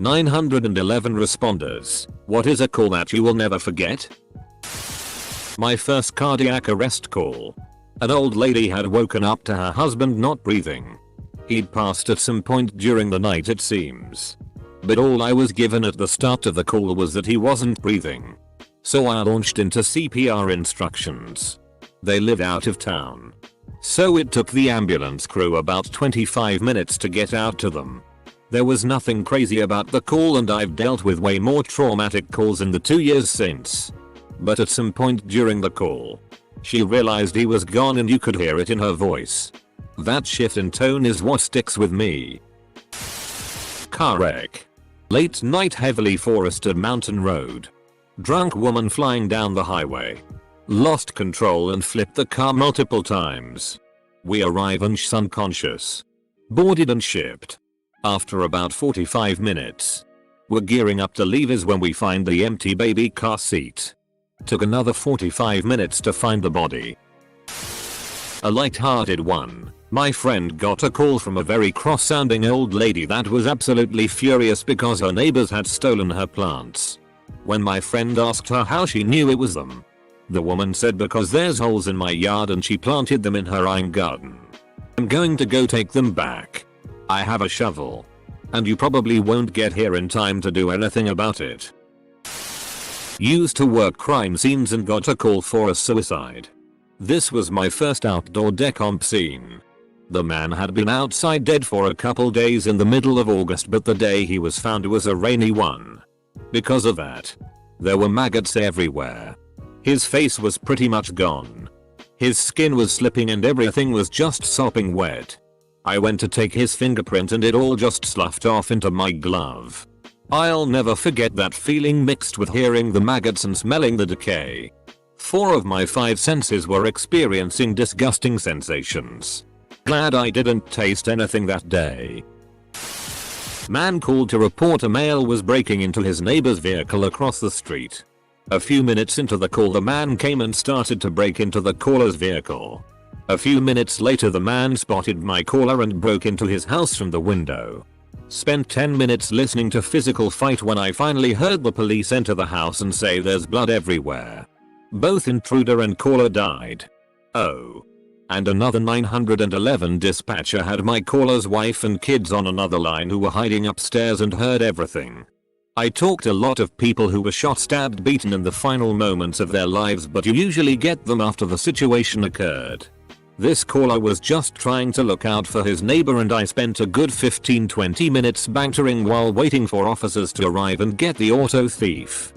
911 responders. What is a call that you will never forget? My first cardiac arrest call. An old lady had woken up to her husband not breathing. He'd passed at some point during the night it seems. But all I was given at the start of the call was that he wasn't breathing. So I launched into CPR instructions. They live out of town. So it took the ambulance crew about 25 minutes to get out to them. There was nothing crazy about the call and I've dealt with way more traumatic calls in the 2 years since. But at some point during the call, she realized he was gone and you could hear it in her voice. That shift in tone is what sticks with me. Car wreck. Late night heavily forested mountain road. Drunk woman flying down the highway. Lost control and flipped the car multiple times. We arrive and she's unconscious. Boarded and shipped. After about 45 minutes. We're gearing up to leave is when we find the empty baby car seat. Took another 45 minutes to find the body. A light-hearted one. My friend got a call from a very cross-sounding old lady that was absolutely furious because her neighbors had stolen her plants. When my friend asked her how she knew it was them, the woman said because there's holes in my yard and she planted them in her own garden. I'm going to go take them back. I have a shovel. And you probably won't get here in time to do anything about it. Used to work crime scenes and got a call for a suicide. This was my first outdoor decomp scene. The man had been outside dead for a couple days in the middle of August, but the day he was found was a rainy one. Because of that, there were maggots everywhere. His face was pretty much gone. His skin was slipping and everything was just sopping wet. I went to take his fingerprint and it all just sloughed off into my glove. I'll never forget that feeling mixed with hearing the maggots and smelling the decay. 4 of my 5 senses were experiencing disgusting sensations. Glad I didn't taste anything that day. Man called to report a male was breaking into his neighbor's vehicle across the street. A few minutes into the call the man came and started to break into the caller's vehicle. A few minutes later the man spotted my caller and broke into his house from the window. Spent 10 minutes listening to physical fight when I finally heard the police enter the house and say there's blood everywhere. Both intruder and caller died. Oh. And another 911 dispatcher had my caller's wife and kids on another line who were hiding upstairs and heard everything. I talked to a lot of people who were shot, stabbed, beaten in the final moments of their lives, but you usually get them after the situation occurred. This caller was just trying to look out for his neighbor and I spent a good 15-20 minutes bantering while waiting for officers to arrive and get the auto thief.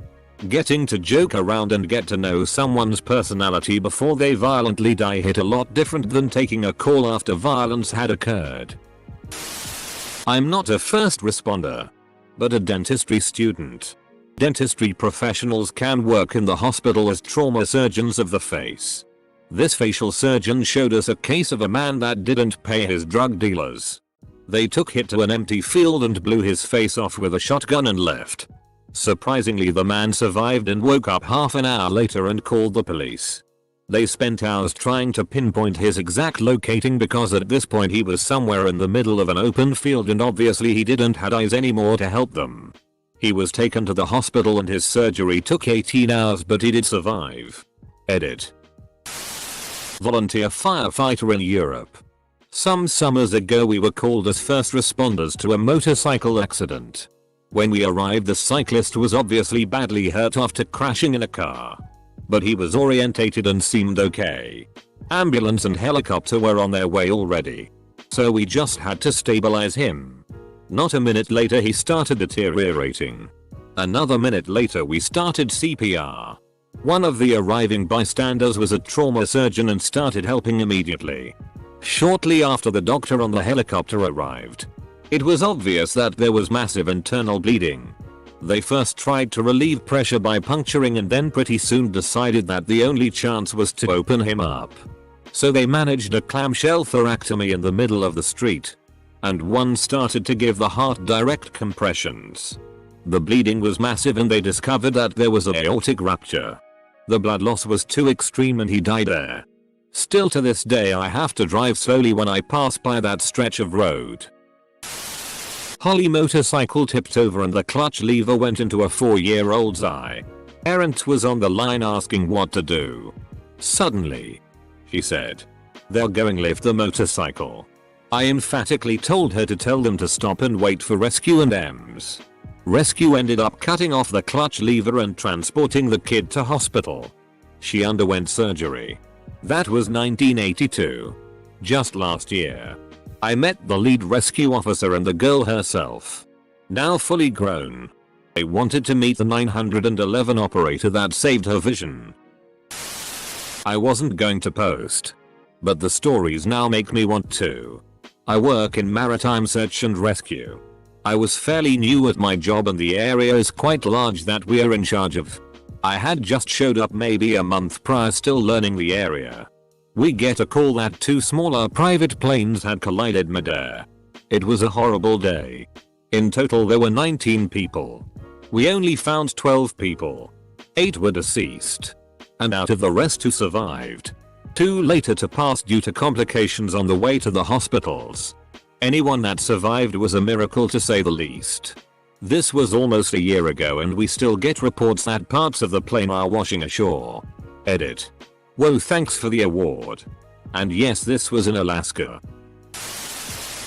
Getting to joke around and get to know someone's personality before they violently die hit a lot different than taking a call after violence had occurred. I'm not a first responder, but a dentistry student. Dentistry professionals can work in the hospital as trauma surgeons of the face. This facial surgeon showed us a case of a man that didn't pay his drug dealers. They took him to an empty field and blew his face off with a shotgun and left. Surprisingly, the man survived and woke up half an hour later and called the police. They spent hours trying to pinpoint his exact locating because at this point he was somewhere in the middle of an open field and obviously he didn't have eyes anymore to help them. He was taken to the hospital and his surgery took 18 hours, but he did survive. Edit. Volunteer firefighter in Europe. Some summers ago we were called as first responders to a motorcycle accident. When we arrived the cyclist was obviously badly hurt after crashing in a car. But he was orientated and seemed okay. Ambulance and helicopter were on their way already. So we just had to stabilize him. Not a minute later he started deteriorating. Another minute later we started CPR. One of the arriving bystanders was a trauma surgeon and started helping immediately. Shortly after the doctor on the helicopter arrived. It was obvious that there was massive internal bleeding. They first tried to relieve pressure by puncturing and then pretty soon decided that the only chance was to open him up. So they managed a clamshell thoracotomy in the middle of the street. And one started to give the heart direct compressions. The bleeding was massive and they discovered that there was an aortic rupture. The blood loss was too extreme and he died there. Still to this day I have to drive slowly when I pass by that stretch of road. Holly motorcycle tipped over and the clutch lever went into a 4-year-old's eye. Parent was on the line asking what to do. Suddenly, she said, "They're going lift the motorcycle." I emphatically told her to tell them to stop and wait for rescue and EMS. Rescue ended up cutting off the clutch lever and transporting the kid to hospital. She underwent surgery. That was 1982. Just last year. I met the lead rescue officer and the girl herself. Now fully grown. I wanted to meet the 911 operator that saved her vision. I wasn't going to post. But the stories now make me want to. I work in maritime search and rescue. I was fairly new at my job and the area is quite large that we're in charge of. I had just showed up maybe a month prior, still learning the area. We get a call that 2 smaller private planes had collided midair. It was a horrible day. In total there were 19 people. We only found 12 people. 8 were deceased. And out of the rest 2 survived. 2 later to pass due to complications on the way to the hospitals. Anyone that survived was a miracle to say the least. This was almost a year ago and we still get reports that parts of the plane are washing ashore. Edit. Whoa, thanks for the award. And yes, this was in Alaska.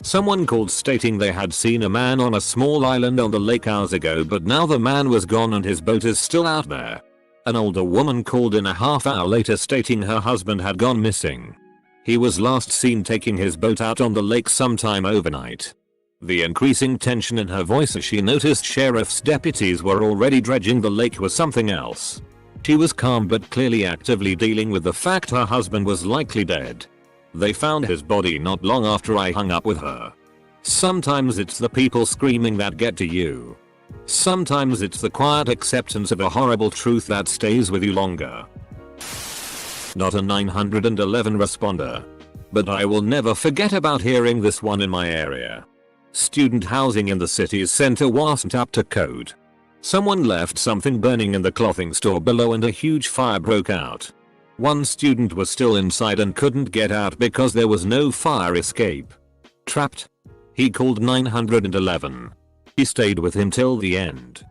Someone called stating they had seen a man on a small island on the lake hours ago, but now the man was gone and his boat is still out there. An older woman called in a half hour later stating her husband had gone missing. He was last seen taking his boat out on the lake sometime overnight. The increasing tension in her voice as she noticed sheriff's deputies were already dredging the lake was something else. She was calm but clearly actively dealing with the fact her husband was likely dead. They found his body not long after I hung up with her. Sometimes it's the people screaming that get to you. Sometimes it's the quiet acceptance of a horrible truth that stays with you longer. Not a 911 responder. But I will never forget about hearing this one in my area. Student housing in the city's center wasn't up to code. Someone left something burning in the clothing store below and a huge fire broke out. One student was still inside and couldn't get out because there was no fire escape. Trapped? He called 911. He stayed with him till the end.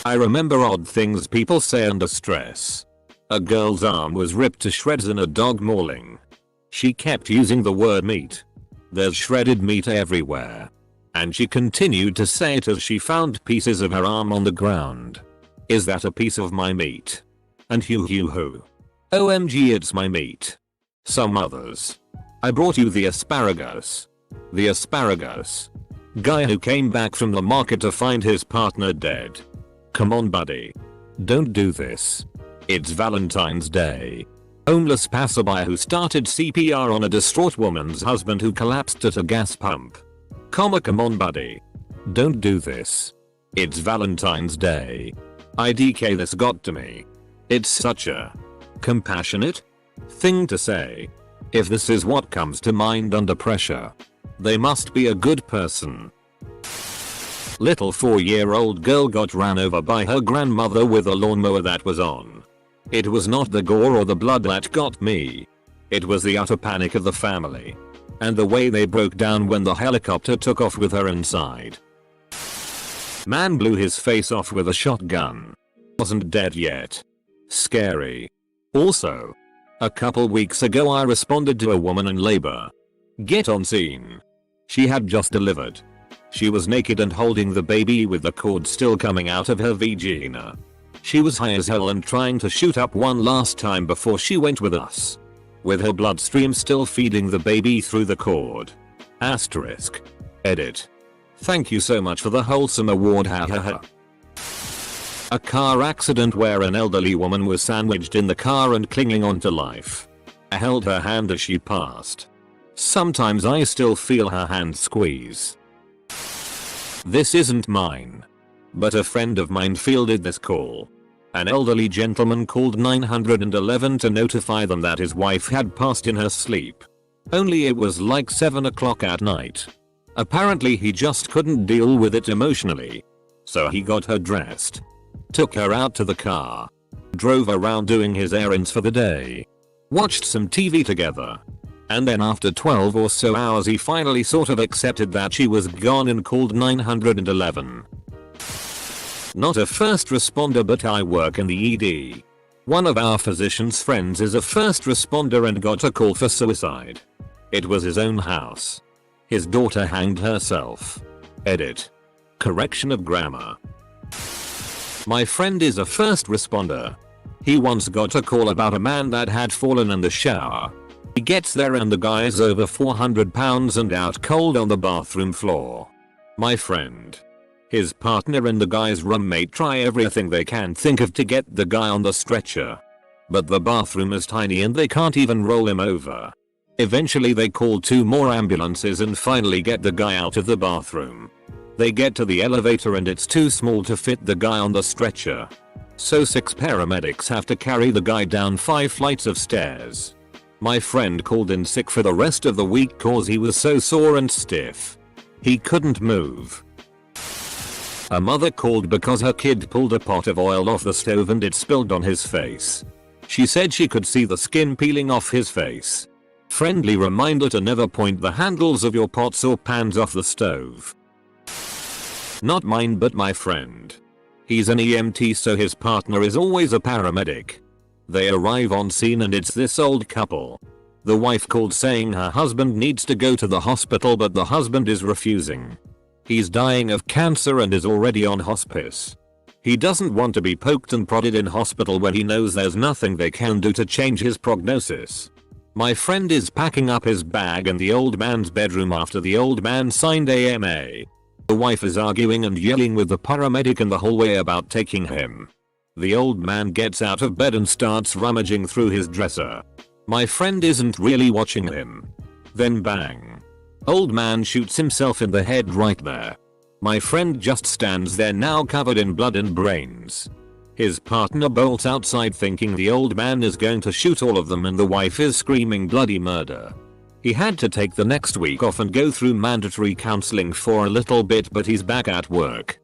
I remember odd things people say under stress. A girl's arm was ripped to shreds in a dog mauling. She kept using the word meat. There's shredded meat everywhere. And she continued to say it as she found pieces of her arm on the ground. Is that a piece of my meat? And hoo. OMG, it's my meat. Some others. I brought you the asparagus. The asparagus. Guy who came back from the market to find his partner dead. Come on buddy. Don't do this. It's Valentine's Day. Homeless passerby who started CPR on a distraught woman's husband who collapsed at a gas pump. Come on buddy. Don't do this. It's Valentine's Day. IDK, this got to me. It's such a compassionate thing to say. If this is what comes to mind under pressure, they must be a good person. Little 4-year-old girl got ran over by her grandmother with a lawnmower that was on. It was not the gore or the blood that got me. It was the utter panic of the family. And the way they broke down when the helicopter took off with her inside. Man blew his face off with a shotgun. Wasn't dead yet. Scary. Also, a couple weeks ago I responded to a woman in labor. Get on scene. She had just delivered. She was naked and holding the baby with the cord still coming out of her vagina. She was high as hell and trying to shoot up one last time before she went with us. With her bloodstream still feeding the baby through the cord. Asterisk. Edit. Thank you so much for the wholesome award, hahaha. A car accident where an elderly woman was sandwiched in the car and clinging on to life. I held her hand as she passed. Sometimes I still feel her hand squeeze. This isn't mine. But a friend of mine fielded this call. An elderly gentleman called 911 to notify them that his wife had passed in her sleep. Only it was like 7 o'clock at night. Apparently he just couldn't deal with it emotionally. So he got her dressed. Took her out to the car. Drove around doing his errands for the day. Watched some TV together. And then after 12 or so hours he finally sort of accepted that she was gone and called 911. Not a first responder, but I work in the ED. One of our physician's friends is a first responder and got a call for suicide. It was his own house. His daughter hanged herself. Edit. Correction of grammar. My friend is a first responder. He once got a call about a man that had fallen in the shower. He gets there and the guy is over 400 pounds and out cold on the bathroom floor. My friend, his partner and the guy's roommate try everything they can think of to get the guy on the stretcher. But the bathroom is tiny and they can't even roll him over. Eventually they call 2 more ambulances and finally get the guy out of the bathroom. They get to the elevator and it's too small to fit the guy on the stretcher. So 6 paramedics have to carry the guy down 5 flights of stairs. My friend called in sick for the rest of the week cause he was so sore and stiff. He couldn't move. A mother called because her kid pulled a pot of oil off the stove and it spilled on his face. She said she could see the skin peeling off his face. Friendly reminder to never point the handles of your pots or pans off the stove. Not mine but my friend. He's an EMT so his partner is always a paramedic. They arrive on scene and it's this old couple. The wife called saying her husband needs to go to the hospital but the husband is refusing. He's dying of cancer and is already on hospice. He doesn't want to be poked and prodded in hospital when he knows there's nothing they can do to change his prognosis. My friend is packing up his bag in the old man's bedroom after the old man signed AMA. The wife is arguing and yelling with the paramedic in the hallway about taking him. The old man gets out of bed and starts rummaging through his dresser. My friend isn't really watching him. Then bang. Old man shoots himself in the head right there. My friend just stands there now covered in blood and brains. His partner bolts outside thinking the old man is going to shoot all of them and the wife is screaming bloody murder. He had to take the next week off and go through mandatory counseling for a little bit but he's back at work.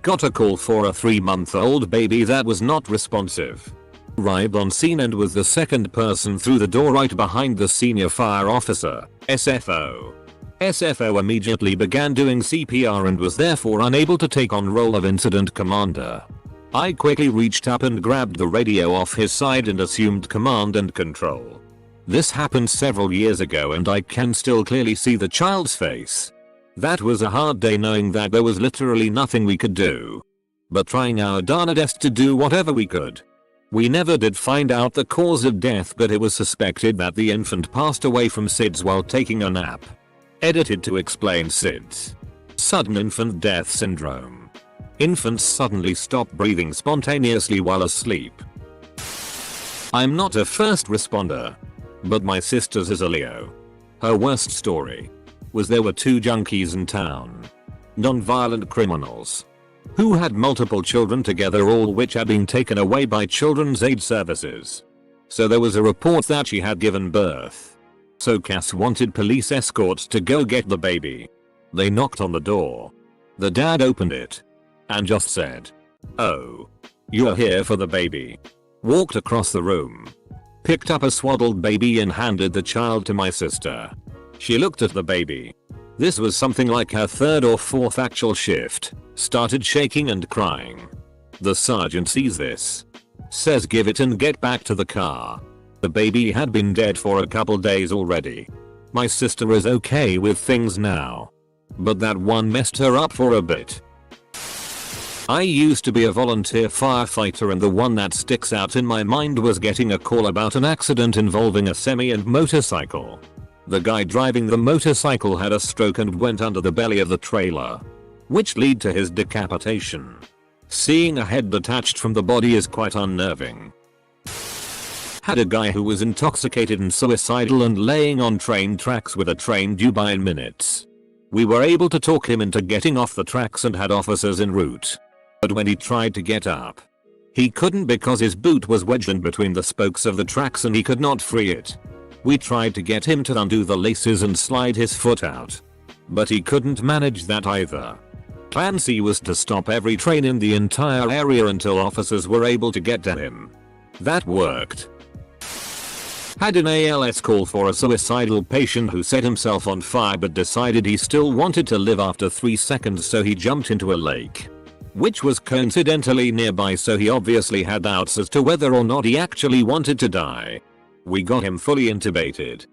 Got a call for a 3-month-old baby that was not responsive. Arrived on scene and was the second person through the door right behind the senior fire officer, SFO. SFO immediately began doing CPR and was therefore unable to take on role of incident commander. I quickly reached up and grabbed the radio off his side and assumed command and control. This happened several years ago and I can still clearly see the child's face. That was a hard day knowing that there was literally nothing we could do. But trying our darnedest to do whatever we could. We never did find out the cause of death but it was suspected that the infant passed away from SIDS while taking a nap. Edited to explain SIDS. Sudden infant death syndrome. Infants suddenly stop breathing spontaneously while asleep. I'm not a first responder. But my sister's is a Leo. Her worst story was there were 2 junkies in town. Non-violent criminals. Who had multiple children together, all which had been taken away by children's aid services. So there was a report that she had given birth. So Cass wanted police escorts to go get the baby. They knocked on the door. The dad opened it. And just said, "Oh. You're here for the baby." Walked across the room. Picked up a swaddled baby and handed the child to my sister. She looked at the baby. This was something like her 3rd or 4th actual shift. Started shaking and crying. The sergeant sees this. Says give it and get back to the car. The baby had been dead for a couple days already. My sister is okay with things now. But that one messed her up for a bit. I used to be a volunteer firefighter and the one that sticks out in my mind was getting a call about an accident involving a semi and motorcycle. The guy driving the motorcycle had a stroke and went under the belly of the trailer, which led to his decapitation. Seeing a head detached from the body is quite unnerving. Had a guy who was intoxicated and suicidal and laying on train tracks with a train due by in minutes. We were able to talk him into getting off the tracks and had officers en route. But when he tried to get up, he couldn't because his boot was wedged in between the spokes of the tracks and he could not free it. We tried to get him to undo the laces and slide his foot out. But he couldn't manage that either. Plan C was to stop every train in the entire area until officers were able to get to him. That worked. Had an ALS call for a suicidal patient who set himself on fire but decided he still wanted to live after 3 seconds, so he jumped into a lake, which was coincidentally nearby, so he obviously had doubts as to whether or not he actually wanted to die. We got him fully intubated.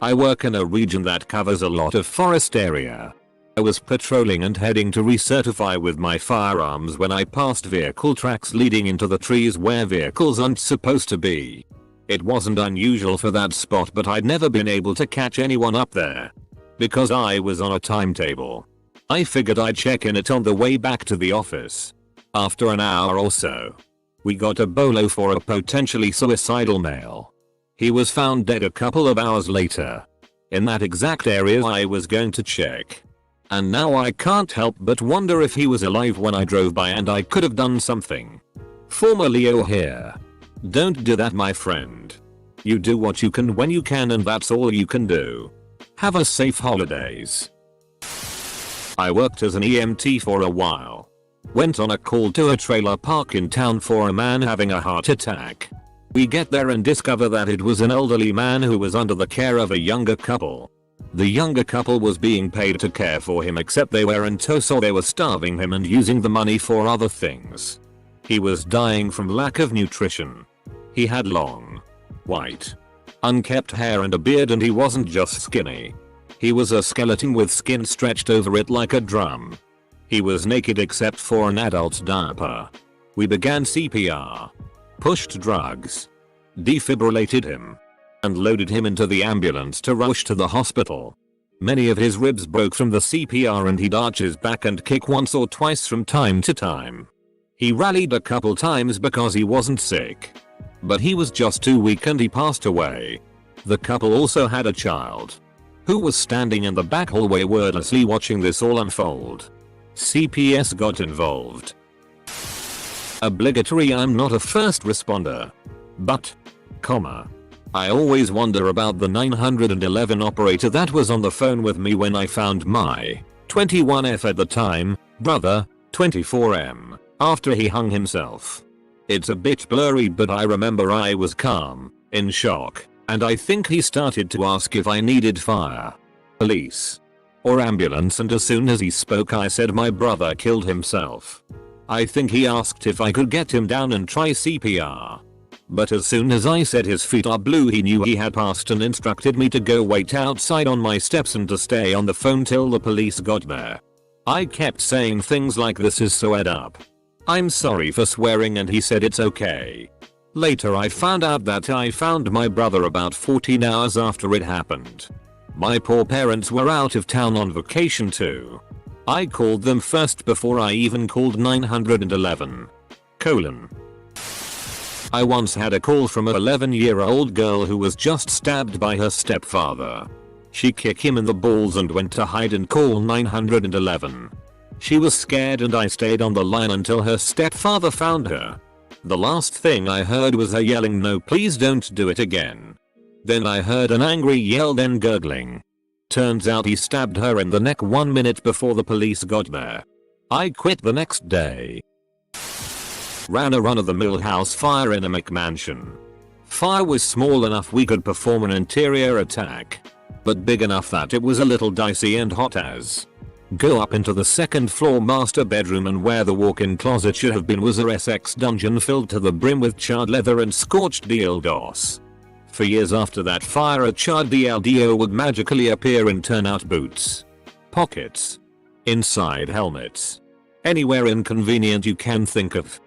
I work in a region that covers a lot of forest area. I was patrolling and heading to recertify with my firearms when I passed vehicle tracks leading into the trees where vehicles aren't supposed to be. It wasn't unusual for that spot, but I'd never been able to catch anyone up there because I was on a timetable. I figured I'd check in it on the way back to the office. After an hour or so, we got a bolo for a potentially suicidal male. He was found dead a couple of hours later in that exact area I was going to check. And now I can't help but wonder if he was alive when I drove by and I could have done something. Former Leo here. Don't do that, my friend. You do what you can when you can, and that's all you can do. Have a safe holidays. I worked as an EMT for a while. Went on a call to a trailer park in town for a man having a heart attack. We get there and discover that it was an elderly man who was under the care of a younger couple. The younger couple was being paid to care for him, except they weren't, so they were starving him and using the money for other things. He was dying from lack of nutrition. He had long, white, unkempt hair and a beard, and he wasn't just skinny. He was a skeleton with skin stretched over it like a drum. He was naked except for an adult diaper. We began CPR, pushed drugs, defibrillated him, and loaded him into the ambulance to rush to the hospital. Many of his ribs broke from the CPR and he'd arch his back and kick once or twice from time to time. He rallied a couple times because he wasn't sick, but he was just too weak and he passed away. The couple also had a child who was standing in the back hallway wordlessly watching this all unfold. CPS got involved. Obligatory, I'm not a first responder, but, I always wonder about the 911 operator that was on the phone with me when I found my 21F at the time, brother, 24M, after he hung himself. It's a bit blurry, but I remember I was calm, in shock, and I think he started to ask if I needed fire, police, or ambulance, and as soon as he spoke I said my brother killed himself. I think he asked if I could get him down and try CPR. But as soon as I said his feet are blue, he knew he had passed and instructed me to go wait outside on my steps and to stay on the phone till the police got there. I kept saying things like, "This is so ed up. I'm sorry for swearing," and he said it's okay. Later I found out that I found my brother about 14 hours after it happened. My poor parents were out of town on vacation too. I called them first before I even called 911. I once had a call from an 11-year-old girl who was just stabbed by her stepfather. She kicked him in the balls and went to hide and call 911. She was scared and I stayed on the line until her stepfather found her. The last thing I heard was her yelling, "No, please don't do it again." Then I heard an angry yell, then gurgling. Turns out he stabbed her in the neck 1 minute before the police got there. I quit the next day. Ran a run-of-the-mill house fire in a McMansion. Fire was small enough we could perform an interior attack, but big enough that it was a little dicey and hot as. Go up into the second floor master bedroom, and where the walk-in closet should have been was a SX dungeon filled to the brim with charred leather and scorched dildos. For years after that fire, a charred dildo would magically appear in turnout boots, pockets, inside helmets, anywhere inconvenient you can think of.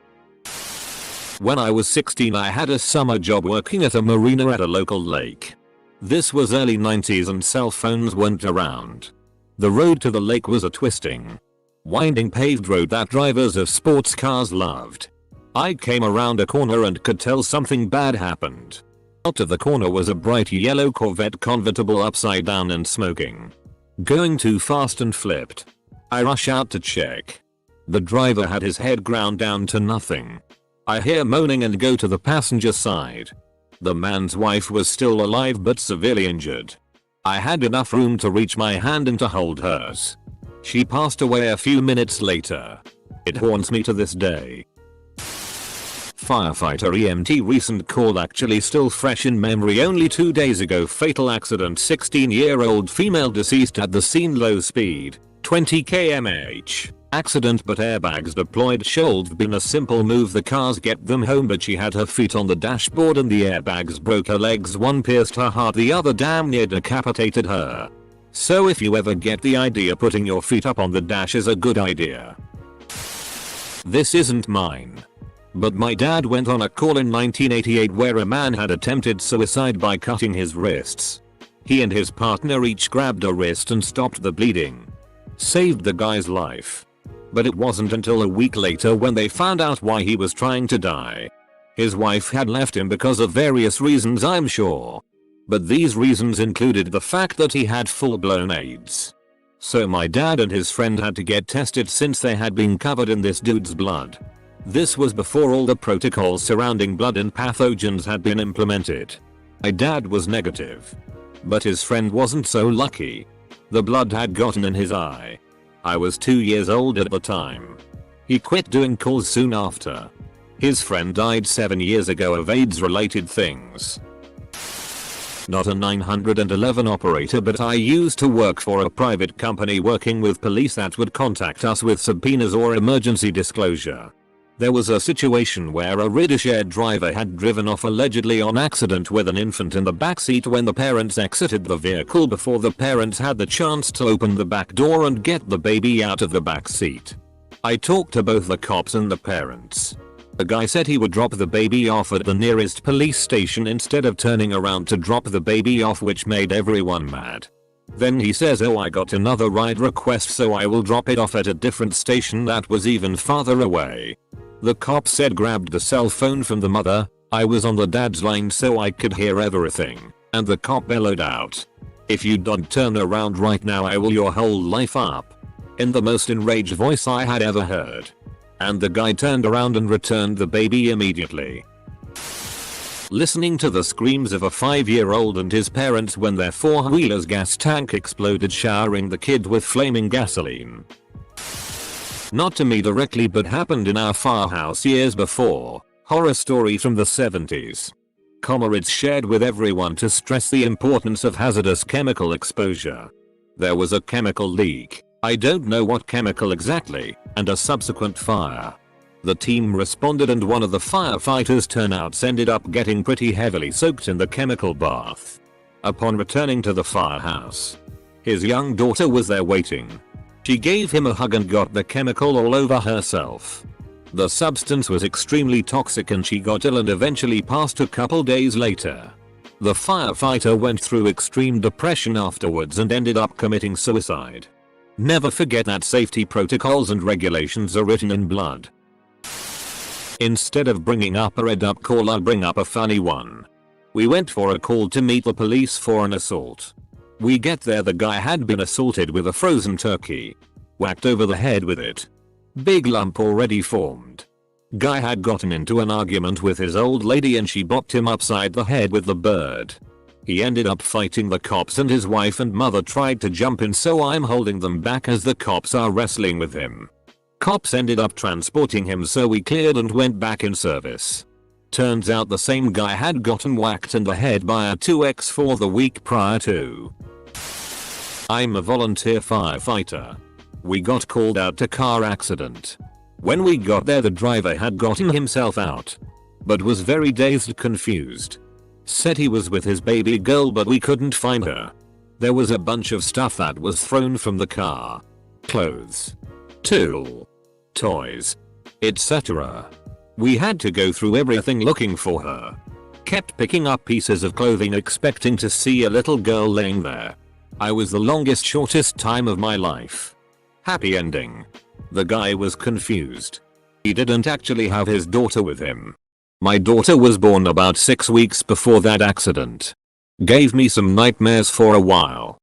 When I was 16 I had a summer job working at a marina at a local lake. This was early 90s and cell phones weren't around. The road to the lake was a twisting, winding paved road that drivers of sports cars loved. I came around a corner and could tell something bad happened. Out of the corner was a bright yellow Corvette convertible upside down and smoking. Going too fast and flipped. I rush out to check. The driver had his head ground down to nothing. I hear moaning and go to the passenger side. The man's wife was still alive but severely injured. I had enough room to reach my hand and to hold hers. She passed away a few minutes later. It haunts me to this day. Firefighter EMT recent call actually still fresh in memory. Only 2 days ago, fatal accident, 16-year-old female deceased at the scene, low speed, 20 km/h. Accident but airbags deployed. Should been a simple move, the cars get them home, but she had her feet on the dashboard and the airbags broke her legs. One pierced her heart, the other damn near decapitated her. So if you ever get the idea, putting your feet up on the dash is a good idea. This isn't mine, but my dad went on a call in 1988 where a man had attempted suicide by cutting his wrists. He and his partner each grabbed a wrist and stopped the bleeding. Saved the guy's life. But it wasn't until a week later when they found out why he was trying to die. His wife had left him because of various reasons, I'm sure. But these reasons included the fact that he had full-blown AIDS. So my dad and his friend had to get tested since they had been covered in this dude's blood. This was before all the protocols surrounding blood and pathogens had been implemented. My dad was negative. But his friend wasn't so lucky. The blood had gotten in his eye. I was 2 years old at the time. He quit doing calls soon after. His friend died 7 years ago of AIDS-related things. Not a 911 operator, but I used to work for a private company working with police that would contact us with subpoenas or emergency disclosure. There was a situation where a rideshare driver had driven off allegedly on accident with an infant in the backseat when the parents exited the vehicle before the parents had the chance to open the back door and get the baby out of the backseat. I talked to both the cops and the parents. The guy said he would drop the baby off at the nearest police station instead of turning around to drop the baby off, which made everyone mad. Then he says, "Oh, I got another ride request, so I will drop it off at a different station that was even farther away." The cop said, grabbed the cell phone from the mother. I was on the dad's line so I could hear everything, and the cop bellowed out, "If you don't turn around right now, I will your whole life up," in the most enraged voice I had ever heard. And the guy turned around and returned the baby immediately. Listening to the screams of a 5-year-old and his parents when their four-wheeler's gas tank exploded, showering the kid with flaming gasoline. Not to me directly, but happened in our firehouse years before. Horror story from the 70s. Comrades shared with everyone to stress the importance of hazardous chemical exposure. There was a chemical leak. I don't know what chemical exactly, and a subsequent fire. The team responded and one of the firefighters' turnouts ended up getting pretty heavily soaked in the chemical bath. Upon returning to the firehouse, his young daughter was there waiting. She gave him a hug and got the chemical all over herself. The substance was extremely toxic and she got ill and eventually passed a couple days later. The firefighter went through extreme depression afterwards and ended up committing suicide. Never forget that safety protocols and regulations are written in blood. Instead of bringing up a red up call, I'll bring up a funny one. We went for a call to meet the police for an assault. We get there, the guy had been assaulted with a frozen turkey. Whacked over the head with it. Big lump already formed. Guy had gotten into an argument with his old lady and she bopped him upside the head with the bird. He ended up fighting the cops and his wife and mother tried to jump in, so I'm holding them back as the cops are wrestling with him. Cops ended up transporting him, so we cleared and went back in service. Turns out the same guy had gotten whacked in the head by a 2x4 the week prior to. I'm a volunteer firefighter. We got called out to car accident. When we got there, the driver had gotten himself out, but was very dazed and confused. Said he was with his baby girl, but we couldn't find her. There was a bunch of stuff that was thrown from the car. Clothes, tool, toys, etc. We had to go through everything looking for her. Kept picking up pieces of clothing expecting to see a little girl laying there. I was the longest shortest time of my life. Happy ending. The guy was confused. He didn't actually have his daughter with him. My daughter was born about 6 weeks before that accident. Gave me some nightmares for a while.